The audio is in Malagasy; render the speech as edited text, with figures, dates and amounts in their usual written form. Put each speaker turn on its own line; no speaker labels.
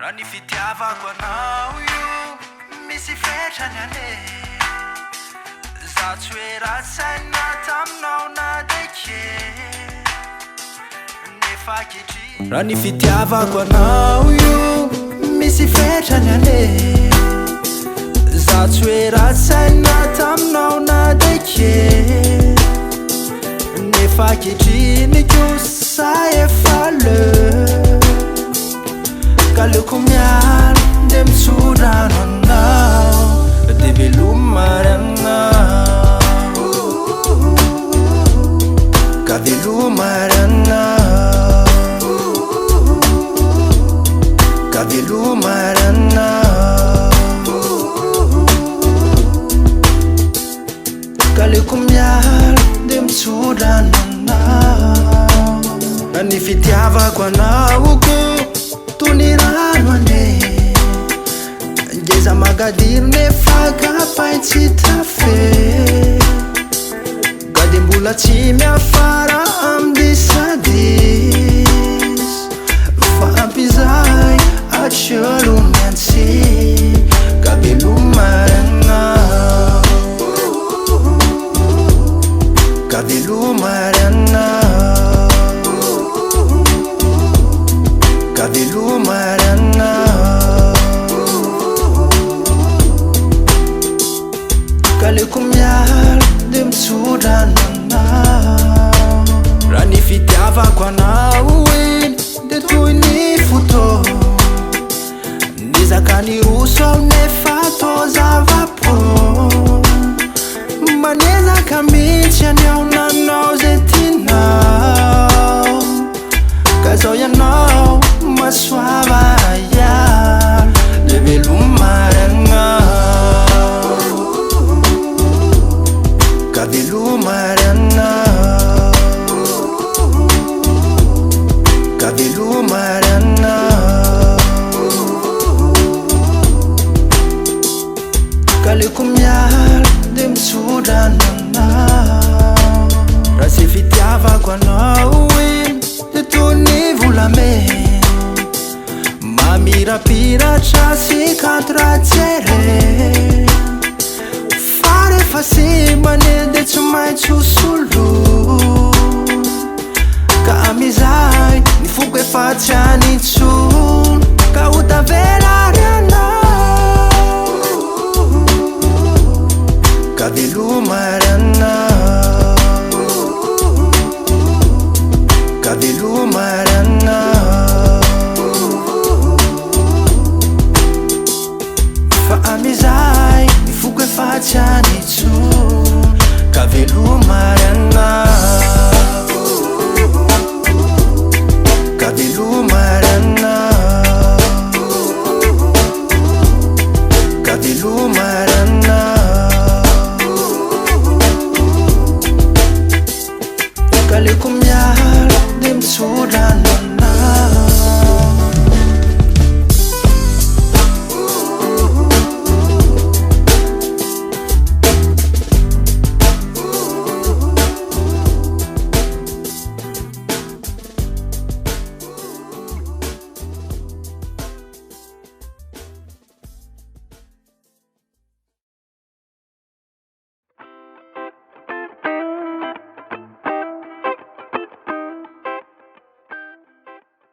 Rani fitiavako anao io misy fetrany ane za tsy hoe rasaina taminao na deke nefa kehitriny Rani fitiavako anao io misy fetrany ane za tsy hoe rasaina taminao na deke nefa kehitriny kosa efa leo Kaleko miala de mitsorano anao de velomary anao Ka velomary anao Ka velomary anao Kaleko miala de mitsorano anao Na ny fitiavako anao ko Tony rano ane Ngeza magadiry nefa kapaitsy trafe Gady mbola tsy miafara amdisadis Fa ampizay atsolo miantsy Ka velomary anao Ka velomary anao Ka velomary anao Kaleko miala de mitsorano anao Raha ny fitiavako anao iny de toy ny foto Nizaka ny roso ao nefa atao zava-po Manezaka mihitsy any ao nanao zay tianao Ka zao ianao masoava ia de velomary anao Ka velomary anao Ka velomary anao Kaleko miala de mitsorano anao Raha sy fitiavako anao iny de toy ny volamena Mamirapiratra sy katratsere Fa rehefa sy maneny de tsy maintsy hosolo Ka amizay ny foko efa tsy anitsony Ka ho tavelary anao Ka velomary anao